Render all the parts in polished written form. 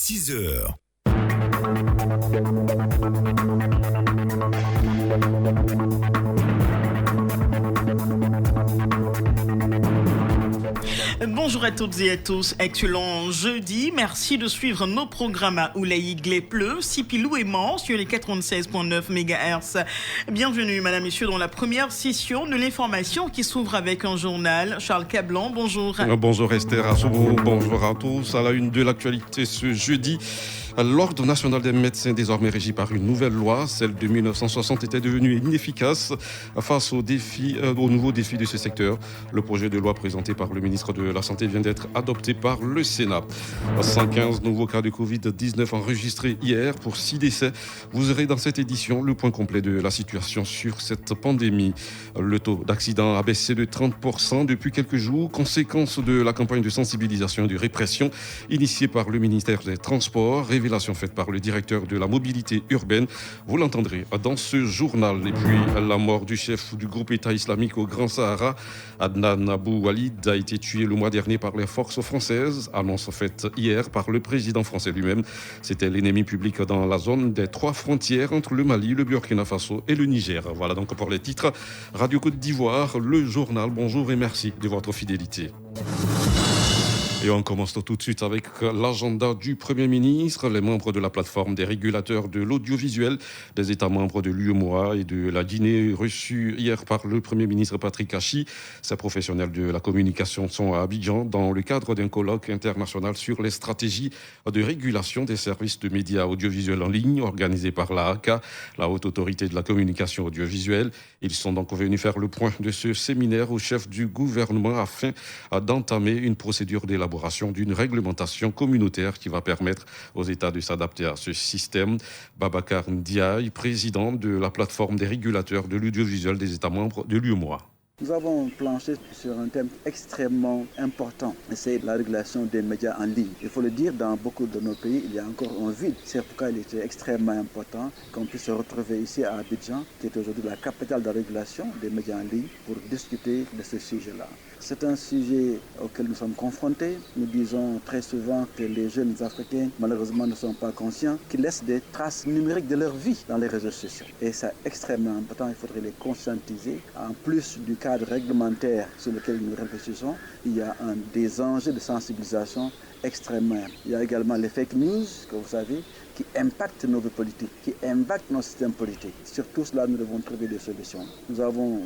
6 heures. Bonjour à toutes et à tous, excellent jeudi, merci de suivre nos programmes à Oulaïg, les Pleux, Sipilou et Mans sur les 96.9 MHz. Bienvenue madame, messieurs dans la première session de l'information qui s'ouvre avec un journal. Charles Cablan, bonjour. Bonjour Esther Assobo, bonjour à tous. À la une de l'actualité ce jeudi, l'Ordre national des médecins, désormais régi par une nouvelle loi, celle de 1960, était devenue inefficace face aux nouveaux défis de ce secteur. Le projet de loi présenté par le ministre de la Santé vient d'être adopté par le Sénat. 115 nouveaux cas de Covid-19 enregistrés hier pour 6 décès. Vous aurez dans cette édition le point complet de la situation sur cette pandémie. Le taux d'accident a baissé de 30% depuis quelques jours, conséquence de la campagne de sensibilisation et de répression initiée par le ministère des Transports. Révélation faite par le directeur de la mobilité urbaine. Vous l'entendrez dans ce journal. Et puis, la mort du chef du groupe État islamique au Grand Sahara, Adnan Abou Walid, a été tué le mois dernier par les forces françaises. Annonce faite hier par le président français lui-même. C'était l'ennemi public dans la zone des 3 frontières entre le Mali, le Burkina Faso et le Niger. Voilà donc pour les titres. Radio Côte d'Ivoire, le journal. Bonjour et merci de votre fidélité. Et on commence tout de suite avec l'agenda du Premier ministre. Les membres de la plateforme des régulateurs de l'audiovisuel des États membres de l'UEMOA et de la Guinée reçus hier par le Premier ministre Patrick Hachi. Ces professionnels de la communication sont à Abidjan dans le cadre d'un colloque international sur les stratégies de régulation des services de médias audiovisuels en ligne organisé par la HACA, la Haute Autorité de la Communication Audiovisuelle. Ils sont donc venus faire le point de ce séminaire au chef du gouvernement afin d'entamer une procédure d'élaboration d'une réglementation communautaire qui va permettre aux États de s'adapter à ce système. Babacar Ndiaye, président de la plateforme des régulateurs de l'audiovisuel des États membres de l'UEMOA. Nous avons planché sur un thème extrêmement important, c'est la régulation des médias en ligne. Il faut le dire, dans beaucoup de nos pays, il y a encore un vide. C'est pourquoi il était extrêmement important qu'on puisse se retrouver ici à Abidjan, qui est aujourd'hui la capitale de la régulation des médias en ligne, pour discuter de ce sujet-là. C'est un sujet auquel nous sommes confrontés. Nous disons très souvent que les jeunes Africains, malheureusement, ne sont pas conscients qu'ils laissent des traces numériques de leur vie dans les réseaux sociaux. Et c'est extrêmement important, il faudrait les conscientiser. En plus du cadre réglementaire sur lequel nous réfléchissons, il y a des enjeux de sensibilisation extrêmement. Il y a également les fake news, que vous savez, qui impactent nos vies politiques, qui impactent nos systèmes politiques. Sur tout cela, nous devons trouver des solutions. Nous avons,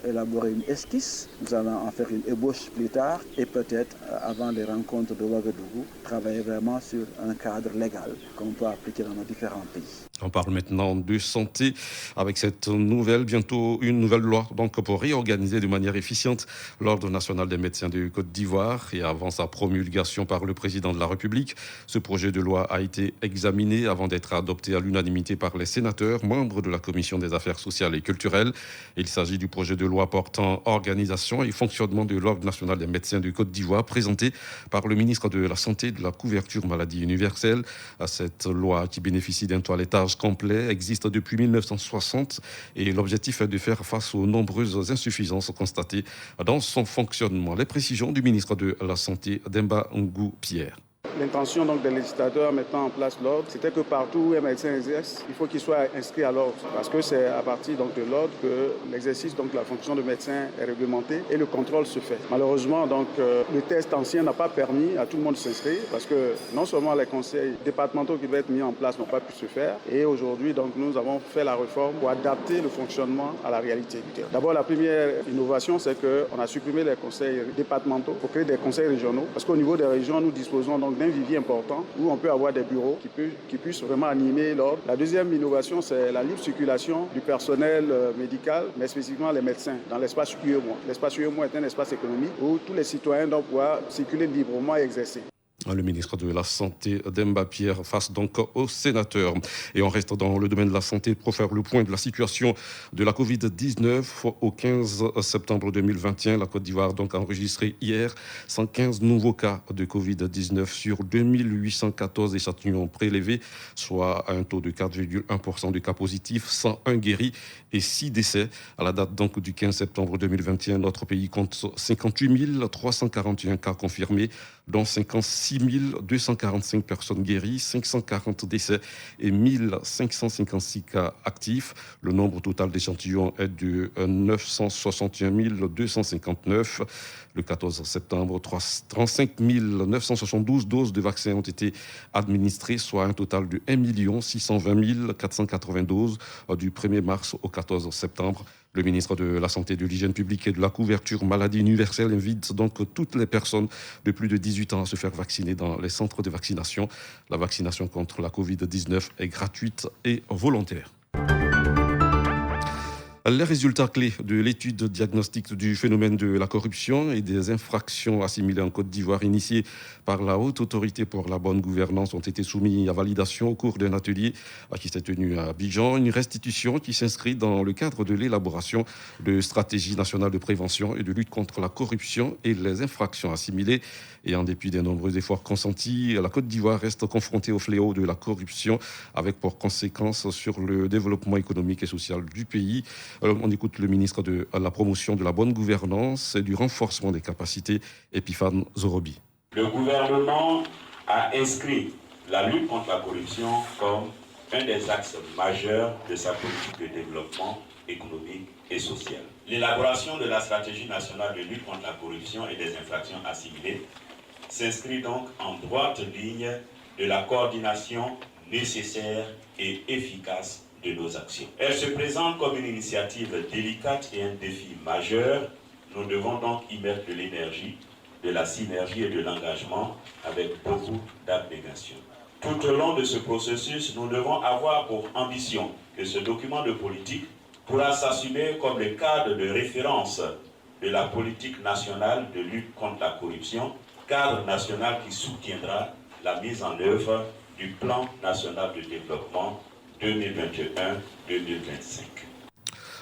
élaboré une esquisse. Nous allons en faire une ébauche plus tard et peut-être, avant les rencontres de Ouagadougou, travailler vraiment sur un cadre légal qu'on peut appliquer dans nos différents pays. On parle maintenant de santé avec cette bientôt une nouvelle loi donc pour réorganiser de manière efficiente l'Ordre national des médecins de Côte d'Ivoire. Et avant sa promulgation par le président de la République, ce projet de loi a été examiné avant d'être adopté à l'unanimité par les sénateurs, membres de la Commission des affaires sociales et culturelles. Il s'agit du projet de loi portant organisation et fonctionnement de l'Ordre national des médecins de Côte d'Ivoire, présenté par le ministre de la Santé et de la couverture maladie universelle. Cette loi qui bénéficie d'un toilettage complet existe depuis 1960 et l'objectif est de faire face aux nombreuses insuffisances constatées dans son fonctionnement. Les précisions du ministre de la Santé, Demba Ngou Pierre. L'intention donc des législateurs mettant en place l'ordre, c'était que partout où un médecin exerce, il faut qu'il soit inscrit à l'ordre. Parce que c'est à partir donc de l'ordre que l'exercice donc de la fonction de médecin est réglementé et le contrôle se fait. Malheureusement donc le test ancien n'a pas permis à tout le monde de s'inscrire parce que non seulement les conseils départementaux qui devaient être mis en place n'ont pas pu se faire et aujourd'hui donc nous avons fait la réforme pour adapter le fonctionnement à la réalité du terrain. D'abord la première innovation c'est qu'on a supprimé les conseils départementaux pour créer des conseils régionaux parce qu'au niveau des régions nous disposons donc d'un vivier important où on peut avoir des bureaux qui puissent vraiment animer l'ordre. La deuxième innovation, c'est la libre circulation du personnel médical, mais spécifiquement les médecins, dans l'espace UEMOA. L'espace UEMOA est un espace économique où tous les citoyens doivent pouvoir circuler librement et exercer. Le ministre de la Santé, Demba Pierre, face donc aux sénateurs. Et on reste dans le domaine de la santé pour faire le point de la situation de la Covid-19. Au 15 septembre 2021, la Côte d'Ivoire donc a enregistré hier 115 nouveaux cas de Covid-19 sur 2814 échantillons prélevés, soit un taux de 4,1% de cas positifs, 101 guéris et 6 décès. À la date donc du 15 septembre 2021, notre pays compte 58 341 cas confirmés, dont 56 245 personnes guéries, 540 décès et 1556 cas actifs. Le nombre total d'échantillons est de 961 259. Le 14 septembre, 35 972 doses de vaccins ont été administrées, soit un total de 1 620 480 doses du 1er mars au 14 septembre. Le ministre de la Santé, de l'Hygiène publique et de la couverture maladie universelle invite donc toutes les personnes de plus de 18 ans à se faire vacciner dans les centres de vaccination. La vaccination contre la Covid-19 est gratuite et volontaire. Les résultats clés de l'étude diagnostique du phénomène de la corruption et des infractions assimilées en Côte d'Ivoire initiée par la Haute Autorité pour la bonne gouvernance ont été soumis à validation au cours d'un atelier qui s'est tenu à Abidjan. Une restitution qui s'inscrit dans le cadre de l'élaboration de stratégies nationales de prévention et de lutte contre la corruption et les infractions assimilées. Et en dépit des nombreux efforts consentis, la Côte d'Ivoire reste confrontée au fléau de la corruption avec pour conséquence sur le développement économique et social du pays. Alors, on écoute le ministre de la promotion de la bonne gouvernance et du renforcement des capacités, Epiphane Zorobi. Le gouvernement a inscrit la lutte contre la corruption comme un des axes majeurs de sa politique de développement économique et social. L'élaboration de la stratégie nationale de lutte contre la corruption et des infractions assimilées s'inscrit donc en droite ligne de la coordination nécessaire et efficace de nos actions. Elle se présente comme une initiative délicate et un défi majeur. Nous devons donc y mettre de l'énergie, de la synergie et de l'engagement avec beaucoup d'abnégation. Tout au long de ce processus, nous devons avoir pour ambition que ce document de politique pourra s'assumer comme le cadre de référence de la politique nationale de lutte contre la corruption, cadre national qui soutiendra la mise en œuvre du plan national de développement 2021-2025.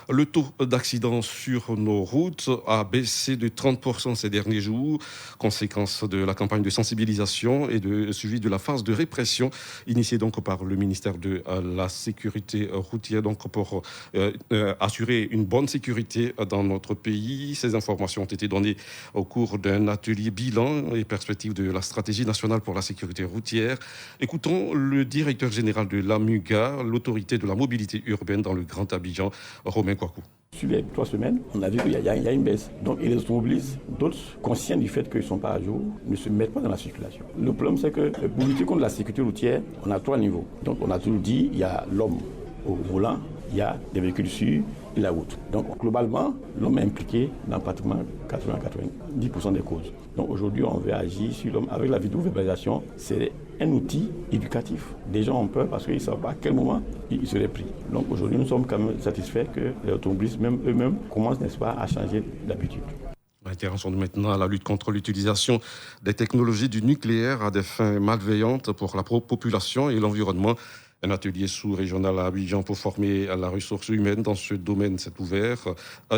Le taux d'accidents sur nos routes a baissé de 30% ces derniers jours, conséquence de la campagne de sensibilisation et de suivi de la phase de répression initiée donc par le ministère de la Sécurité routière donc pour assurer une bonne sécurité dans notre pays. Ces informations ont été données au cours d'un atelier bilan et perspective de la stratégie nationale pour la sécurité routière. Écoutons le directeur général de l'AMUGA, l'autorité de la mobilité urbaine dans le Grand Abidjan, Romain Kwaku. Sur les 3 semaines, on a vu qu'il y a une baisse. Donc, les automobilistes, d'autres, conscients du fait qu'ils ne sont pas à jour, ne se mettent pas dans la circulation. Le problème, c'est que pour lutter contre la sécurité routière, on a 3 niveaux. Donc, on a toujours dit, il y a l'homme au volant, il y a des véhicules sur la route. Donc, globalement, l'homme est impliqué dans pratiquement 80-90% des causes. Donc, aujourd'hui, on veut agir sur l'homme. Avec la vidéo-verbalisation, c'est un outil éducatif. Des gens ont peur parce qu'ils ne savent pas à quel moment ils seraient pris. Donc, aujourd'hui, nous sommes quand même satisfaits que les automobilistes, même eux-mêmes, commencent, n'est-ce pas, à changer d'habitude. Intéressons-nous maintenant à la lutte contre l'utilisation des technologies du nucléaire à des fins malveillantes pour la population et l'environnement. Un atelier sous-régional à Abidjan pour former la ressource humaine dans ce domaine s'est ouvert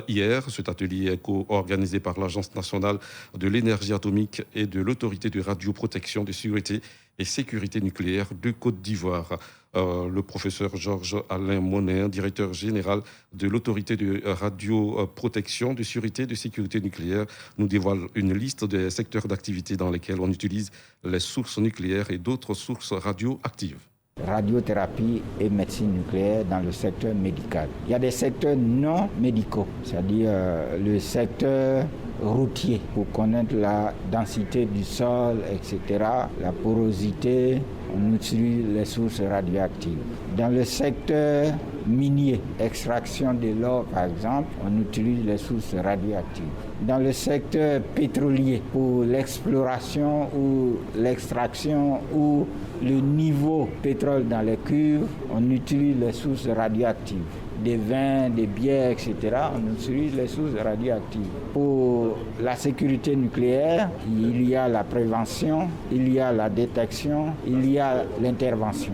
hier. Cet atelier est co-organisé par l'Agence nationale de l'énergie atomique et de l'Autorité de radioprotection, de sûreté et sécurité nucléaire de Côte d'Ivoire. Le professeur Georges Alain Monin, directeur général de l'Autorité de radioprotection, de sûreté et de sécurité nucléaire, nous dévoile une liste des secteurs d'activité dans lesquels on utilise les sources nucléaires et d'autres sources radioactives. Radiothérapie et médecine nucléaire dans le secteur médical. Il y a des secteurs non médicaux, c'est-à-dire le secteur routier pour connaître la densité du sol, etc., la porosité, on utilise les sources radioactives. Dans le secteur minier, extraction de l'or par exemple, on utilise les sources radioactives. Dans le secteur pétrolier, pour l'exploration ou l'extraction ou le niveau pétrole dans les cuves, on utilise les sources radioactives. Des vins, des bières, etc., on utilise les sources radioactives. Pour la sécurité nucléaire, il y a la prévention, il y a la détection, il y a l'intervention.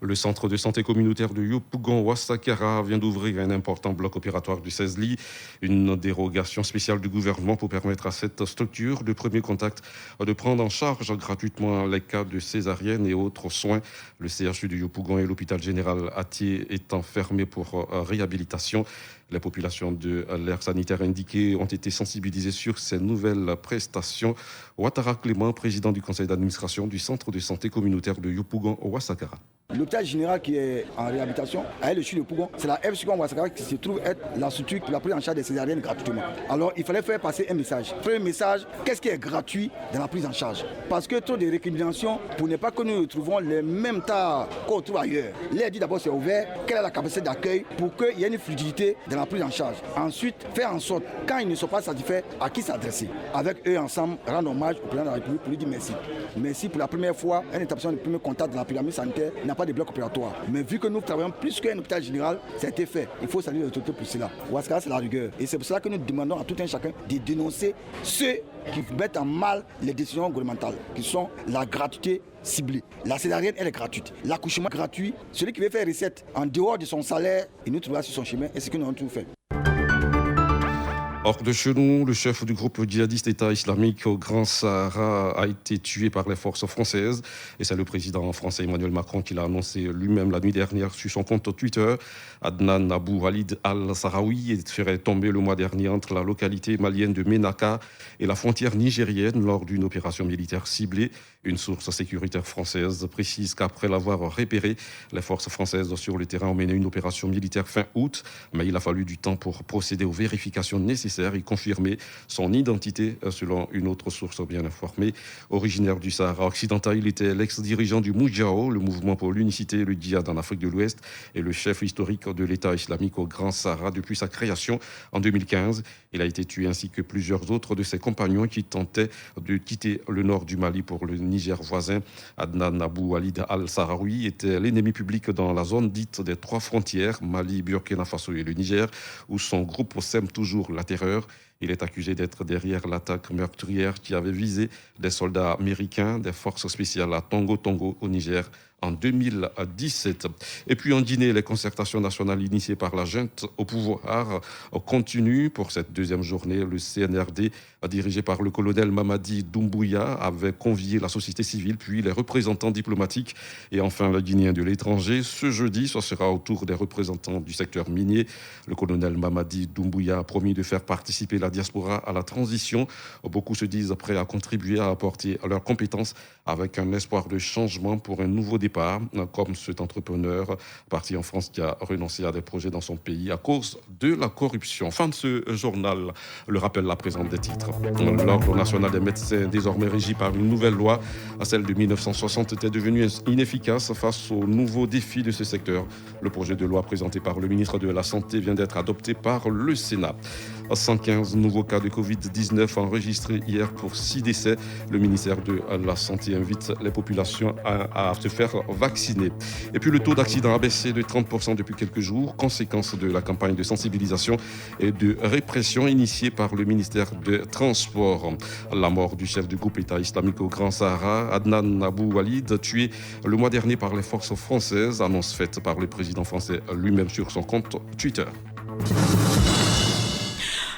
Le centre de santé communautaire de Yopougon-Ouassakara vient d'ouvrir un important bloc opératoire de 16 lits. Une dérogation spéciale du gouvernement pour permettre à cette structure de premier contact de prendre en charge gratuitement les cas de césarienne et autres soins. Le CHU de Yopougon et l'hôpital général Atié étant fermés pour réhabilitation. Les populations de l'aire sanitaire indiquées ont été sensibilisées sur ces nouvelles prestations. Ouattara Clément, président du conseil d'administration du centre de santé communautaire de Yopougon-Ouassakara. L'hôpital général qui est en réhabilitation, avec le CHU de Yopougon, c'est la FSUCON-Ouassakara qui se trouve être la structure qui va prendre en charge des césariennes gratuitement. Alors il fallait faire passer un message. Premier message, qu'est-ce qui est gratuit dans la prise en charge? Parce que trop de récriminations, pour ne pas que nous retrouvons les mêmes tas qu'on trouve ailleurs. L'air dit d'abord c'est ouvert, quelle est la capacité d'accueil pour qu'il y ait une fluidité dans la prise en charge. Ensuite, faire en sorte, quand ils ne sont pas satisfaits, à qui s'adresser. Avec eux ensemble, rendre hommage au président de la République pour lui dire merci. Merci pour la première fois, un établissement de premier contact de la pyramide sanitaire n'a pas de bloc opératoire. Mais vu que nous travaillons plus qu'un hôpital général, ça a été fait. Il faut saluer l'autorité pour cela. Ouassakara, c'est la rigueur. Et c'est pour cela que nous demandons à tout un chacun de dénoncer ceux qui mettent en mal les décisions gouvernementales, qui sont la gratuité ciblée. La césarienne, elle est gratuite. L'accouchement gratuit. Celui qui veut faire recette en dehors de son salaire, il nous trouvera sur son chemin et c'est ce que nous avons tout fait. Hors de chez nous, le chef du groupe djihadiste État islamique au Grand Sahara a été tué par les forces françaises. Et c'est le président français Emmanuel Macron qui l'a annoncé lui-même la nuit dernière sur son compte Twitter. Adnan Abou Walid al-Sahraoui serait tombé le mois dernier entre la localité malienne de Ménaka et la frontière nigérienne lors d'une opération militaire ciblée. Une source sécuritaire française précise qu'après l'avoir repéré, les forces françaises sur le terrain ont mené une opération militaire fin août. Mais il a fallu du temps pour procéder aux vérifications nécessaires et confirmer son identité selon une autre source bien informée. Originaire du Sahara occidental, il était l'ex-dirigeant du Moudjahou, le mouvement pour l'unicité et le djihad en Afrique de l'Ouest, et le chef historique de l'État islamique au Grand Sahara depuis sa création en 2015. Il a été tué ainsi que plusieurs autres de ses compagnons qui tentaient de quitter le nord du Mali pour le Niger voisin. Adnan Abou Walid al-Sahraoui était l'ennemi public dans la zone dite des trois frontières, Mali, Burkina Faso et le Niger, où son groupe sème toujours la terreur. Il est accusé d'être derrière l'attaque meurtrière qui avait visé des soldats américains des forces spéciales à Tongo au Niger en 2017. Et puis en Guinée, les concertations nationales initiées par la junte au pouvoir continuent pour cette deuxième journée. Le CNRD, dirigé par le colonel Mamadi Doumbouya, avait convié la société civile, puis les représentants diplomatiques et enfin les Guinéens de l'étranger. Ce jeudi, ce sera au tour des représentants du secteur minier. Le colonel Mamadi Doumbouya a promis de faire participer la diaspora à la transition. Beaucoup se disent prêts à contribuer, à apporter leurs compétences avec un espoir de changement pour un nouveau départ, comme cet entrepreneur parti en France qui a renoncé à des projets dans son pays à cause de la corruption. Fin de ce journal, le rappel à présent des titres. L'Ordre national des médecins, désormais régi par une nouvelle loi, celle de 1960, était devenue inefficace face aux nouveaux défis de ce secteur. Le projet de loi présenté par le ministre de la Santé vient d'être adopté par le Sénat. 115 nouveaux cas de Covid-19 enregistrés hier pour 6 décès. Le ministère de la Santé invite les populations à se faire vacciner. Et puis le taux d'accident a baissé de 30% depuis quelques jours, conséquence de la campagne de sensibilisation et de répression initiée par le ministère des Transports. La mort du chef du groupe État islamique au Grand Sahara, Adnan Abou Walid, tué le mois dernier par les forces françaises, annonce faite par le président français lui-même sur son compte Twitter.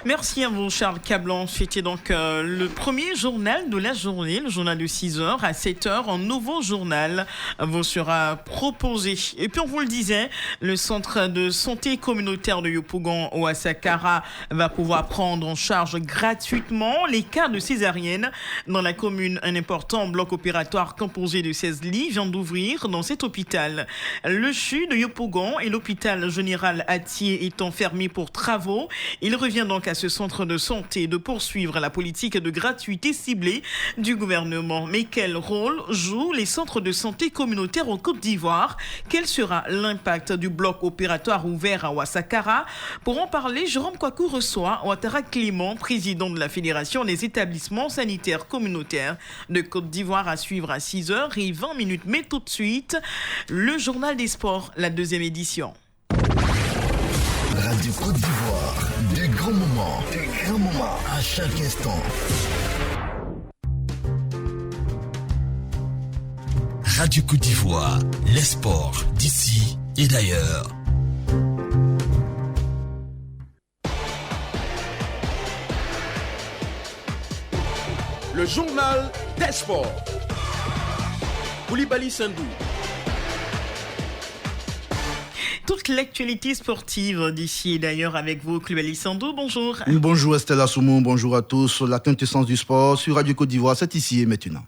Merci à vous, Charles Cablan. C'était donc le premier journal de la journée, le journal de 6h à 7h. Un nouveau journal vous sera proposé. Et puis, on vous le disait, le centre de santé communautaire de Yopougon-Ouassakara va pouvoir prendre en charge gratuitement les cas de césarienne. Dans la commune, un important bloc opératoire composé de 16 lits vient d'ouvrir dans cet hôpital. Le CHU de Yopougon et l'hôpital général Atié étant fermés pour travaux, il revient donc à ce centre de santé de poursuivre la politique de gratuité ciblée du gouvernement. Mais quel rôle jouent les centres de santé communautaires en Côte d'Ivoire? Quel sera l'impact du bloc opératoire ouvert à Ouassakara? Pour en parler, Jérôme Kouakou reçoit Ouattara Clément, président de la Fédération des établissements sanitaires communautaires de Côte d'Ivoire, à suivre à 6h20. Mais tout de suite, le journal des sports, la deuxième édition. Radio Côte d'Ivoire, des grands moments à chaque instant. Radio Côte d'Ivoire, les sports d'ici et d'ailleurs. Le journal des sports. Koulibaly Sandou. Toute l'actualité sportive d'ici et d'ailleurs avec vous, Koulibaly Sandou, bonjour. Bonjour Estelle Assoumou, bonjour à tous. La quintessence du sport sur Radio Côte d'Ivoire, c'est ici et maintenant.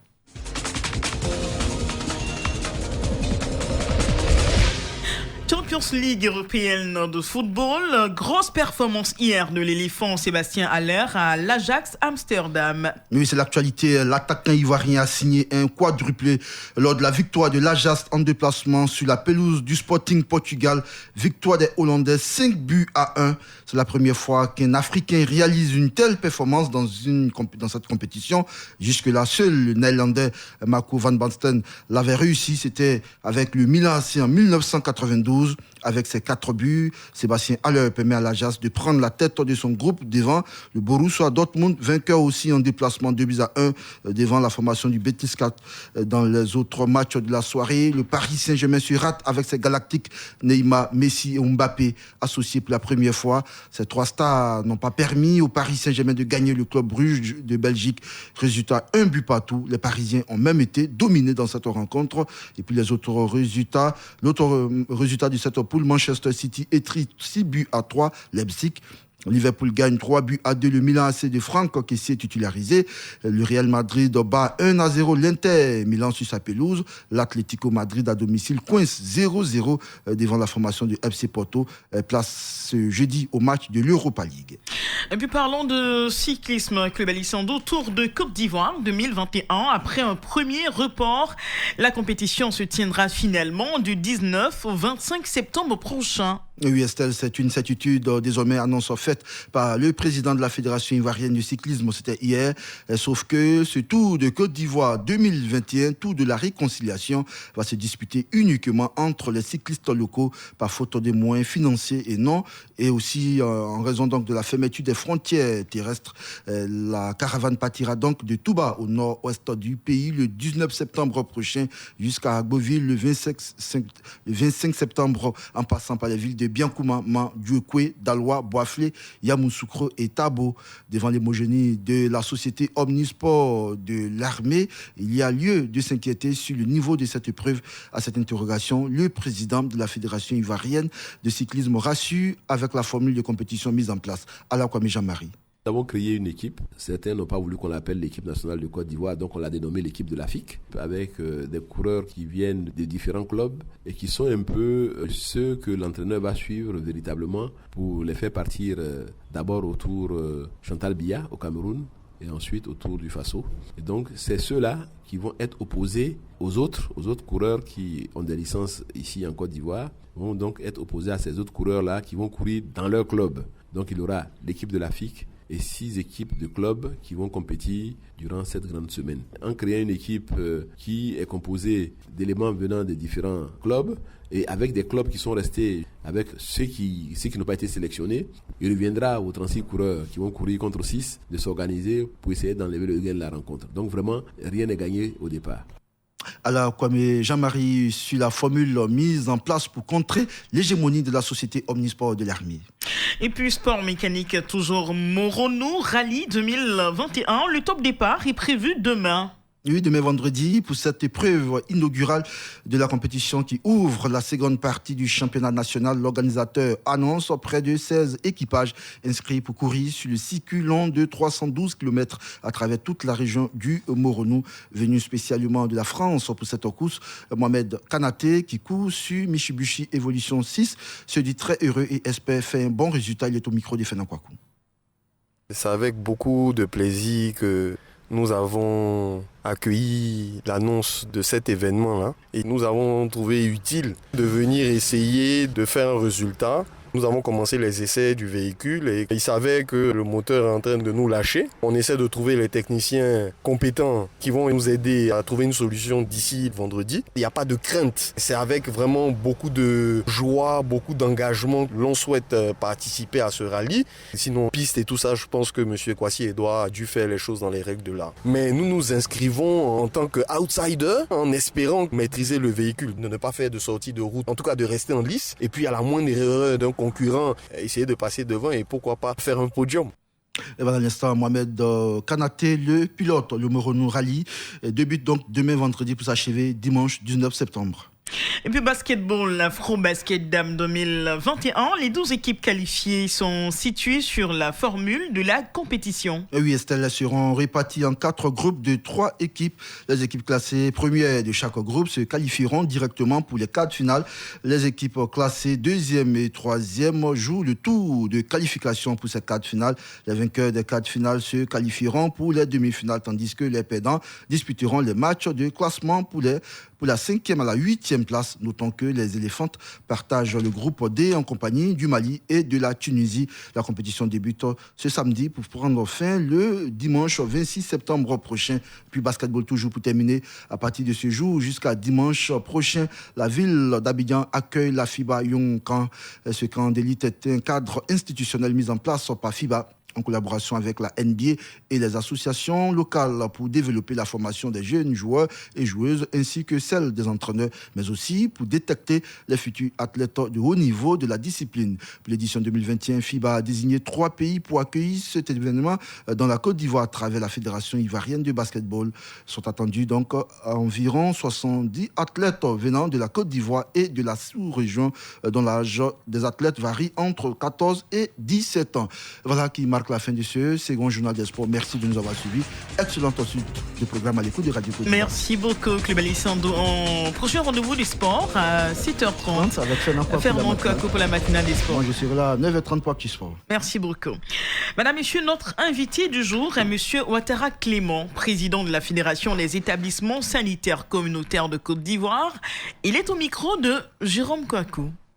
Champions League européenne de football, grosse performance hier de l'éléphant Sébastien Haller à l'Ajax Amsterdam. Oui, c'est l'actualité. L'attaquant ivoirien a signé un quadruplé lors de la victoire de l'Ajax en déplacement sur la pelouse du Sporting Portugal. Victoire des Hollandais 5-1. C'est la première fois qu'un Africain réalise une telle performance dans cette compétition. Jusque-là, seul le Néerlandais Marco van Basten l'avait réussi. C'était avec le Milan AC en 1992. Avec ses 4 buts, Sébastien Haller permet à l'Ajax de prendre la tête de son groupe devant le Borussia Dortmund, vainqueur aussi en déplacement 2-1 devant la formation du Betis 4. Dans les autres matchs de la soirée, le Paris Saint-Germain se rate avec ses galactiques Neymar, Messi et Mbappé associés pour la première fois. Ces 3 stars n'ont pas permis au Paris Saint-Germain de gagner le club Bruges de Belgique. Résultat, 1 but partout. Les Parisiens ont même été dominés dans cette rencontre. Et puis les autres résultats, l'autre résultat de cette poule, Manchester City étrit 6-3 Leipzig. Liverpool gagne 3-2. Le Milan AC de Franck qui s'est titularisé. Le Real Madrid bat 1-0 l'Inter Milan sur sa pelouse. L'Atlético Madrid à domicile coince 0-0 devant la formation du FC Porto. Place ce jeudi au match de l'Europa League. Et puis parlons de cyclisme, Koulibaly Sandou, Tour de Côte d'Ivoire 2021. Après un premier report, la compétition se tiendra finalement du 19 au 25 septembre prochain. Oui, Estelle, c'est une certitude désormais annonce faite par le président de la Fédération ivoirienne de cyclisme, c'était hier. Sauf que ce Tour de Côte d'Ivoire 2021, Tour de la réconciliation, va se disputer uniquement entre les cyclistes locaux par faute des moyens financiers et non. Et aussi en raison donc de la fermeture des frontières terrestres. La caravane partira donc de Touba au nord-ouest du pays le 19 septembre prochain jusqu'à Agboville le 25 septembre en passant par les villes de Biancouma, Diouekoué, Daloa, Boaflé, Yamoussoukro et Tabo. Devant l'hémogénie de la société Omnisport de l'armée, il y a lieu de s'inquiéter sur le niveau de cette épreuve. À cette interrogation, le président de la Fédération ivoirienne de cyclisme rassure avec la formule de compétition mise en place. Alors, Kwame Jean-Marie. Nous avons créé une équipe. Certains n'ont pas voulu qu'on l'appelle l'équipe nationale de Côte d'Ivoire, donc on l'a dénommée l'équipe de la FIC, avec des coureurs qui viennent de différents clubs et qui sont un peu ceux que l'entraîneur va suivre véritablement pour les faire partir d'abord autour Chantal Biya au Cameroun et ensuite autour du Faso. Et donc c'est ceux-là qui vont être opposés aux autres coureurs qui ont des licences ici en Côte d'Ivoire, vont donc être opposés à ces autres coureurs-là qui vont courir dans leur club. Donc il y aura l'équipe de la FIC et 6 équipes de clubs qui vont compétir durant cette grande semaine. En créant une équipe qui est composée d'éléments venant des différents clubs et avec des clubs qui sont restés avec ceux qui n'ont pas été sélectionnés, il reviendra aux 36 coureurs qui vont courir contre 6 de s'organiser pour essayer d'enlever le gain de la rencontre. Donc vraiment, rien n'est gagné au départ. Alors, comme Jean-Marie, sur la formule mise en place pour contrer l'hégémonie de la société Omnisport de l'armée. Et puis, sport mécanique, toujours Morono Rallye 2021. Le top départ est prévu demain. Oui, demain vendredi, pour cette épreuve inaugurale de la compétition qui ouvre la seconde partie du championnat national, l'organisateur annonce près de 16 équipages inscrits pour courir sur le circuit long de 312 km à travers toute la région du Morono. Venu spécialement de la France pour cette course, Mohamed Kanaté, qui court sur Mitsubishi Evolution 6, se dit très heureux et espère faire un bon résultat. Il est au micro de Fernand Kouakou. C'est avec beaucoup de plaisir que nous avons accueilli l'annonce de cet événement-là et nous avons trouvé utile de venir essayer de faire un résultat Nous avons commencé les essais du véhicule et ils savaient que le moteur est en train de nous lâcher. On essaie de trouver les techniciens compétents qui vont nous aider à trouver une solution d'ici vendredi. Il n'y a pas de crainte. C'est avec vraiment beaucoup de joie, beaucoup d'engagement que l'on souhaite participer à ce rallye. Sinon, piste et tout ça, je pense que M. Kwasi Edouard a dû faire les choses dans les règles de l'art. Mais nous nous inscrivons en tant qu'outsider en espérant maîtriser le véhicule, de ne pas faire de sortie de route, en tout cas de rester en lice. Et puis à la moindre erreur d'un concurrent, essayer de passer devant et pourquoi pas faire un podium. Et voilà l'instant, Mohamed Kanaté, le pilote, le Moronou Rally, débute donc demain vendredi pour s'achever dimanche 19 septembre. Et puis basketball, l'Afro-Basket Dame 2021, les 12 équipes qualifiées sont situées sur la formule de la compétition. Et oui, Estelle, elles seront réparties en 4 groupes de 3 équipes. Les équipes classées premières de chaque groupe se qualifieront directement pour les quarts de finale. Les équipes classées 2e et 3e jouent le tour de qualification pour ces quarts de finale. Les vainqueurs des quarts de finale se qualifieront pour les demi-finales, tandis que les perdants disputeront les matchs de classement pour la 5e à la 8e place. Notons que les Éléphantes partagent le groupe D en compagnie du Mali et de la Tunisie. La compétition débute ce samedi pour prendre fin le dimanche 26 septembre prochain. Puis basketball toujours pour terminer. À partir de ce jour jusqu'à dimanche prochain, la ville d'Abidjan accueille la FIBA Young Camp. Ce camp d'élite est un cadre institutionnel mis en place par FIBA en collaboration avec la NBA et les associations locales pour développer la formation des jeunes joueurs et joueuses ainsi que celle des entraîneurs, mais aussi pour détecter les futurs athlètes de haut niveau de la discipline. Pour l'édition 2021, FIBA a désigné 3 pays pour accueillir cet événement dans la Côte d'Ivoire à travers la Fédération ivoirienne de basketball. Sont attendus donc environ 70 athlètes venant de la Côte d'Ivoire et de la sous-région dont l'âge des athlètes varie entre 14 et 17 ans. Voilà qui marque la fin de ce second journal des sports. Merci de nous avoir suivis. Excellente suite de programme à l'écoute de Radio Côte d'Ivoire. Merci beaucoup, Club Alessandro. En prochain rendez-vous du sport à 7h30. Avec Fernand Kouakou pour la matinale des sports. Moi, je serai là à 9h30 pour Petit Sport. Merci beaucoup. Madame, Monsieur, notre invité du jour est Monsieur Ouattara Clément, président de la Fédération des établissements sanitaires communautaires de Côte d'Ivoire. Il est au micro de Jérôme Kouakou.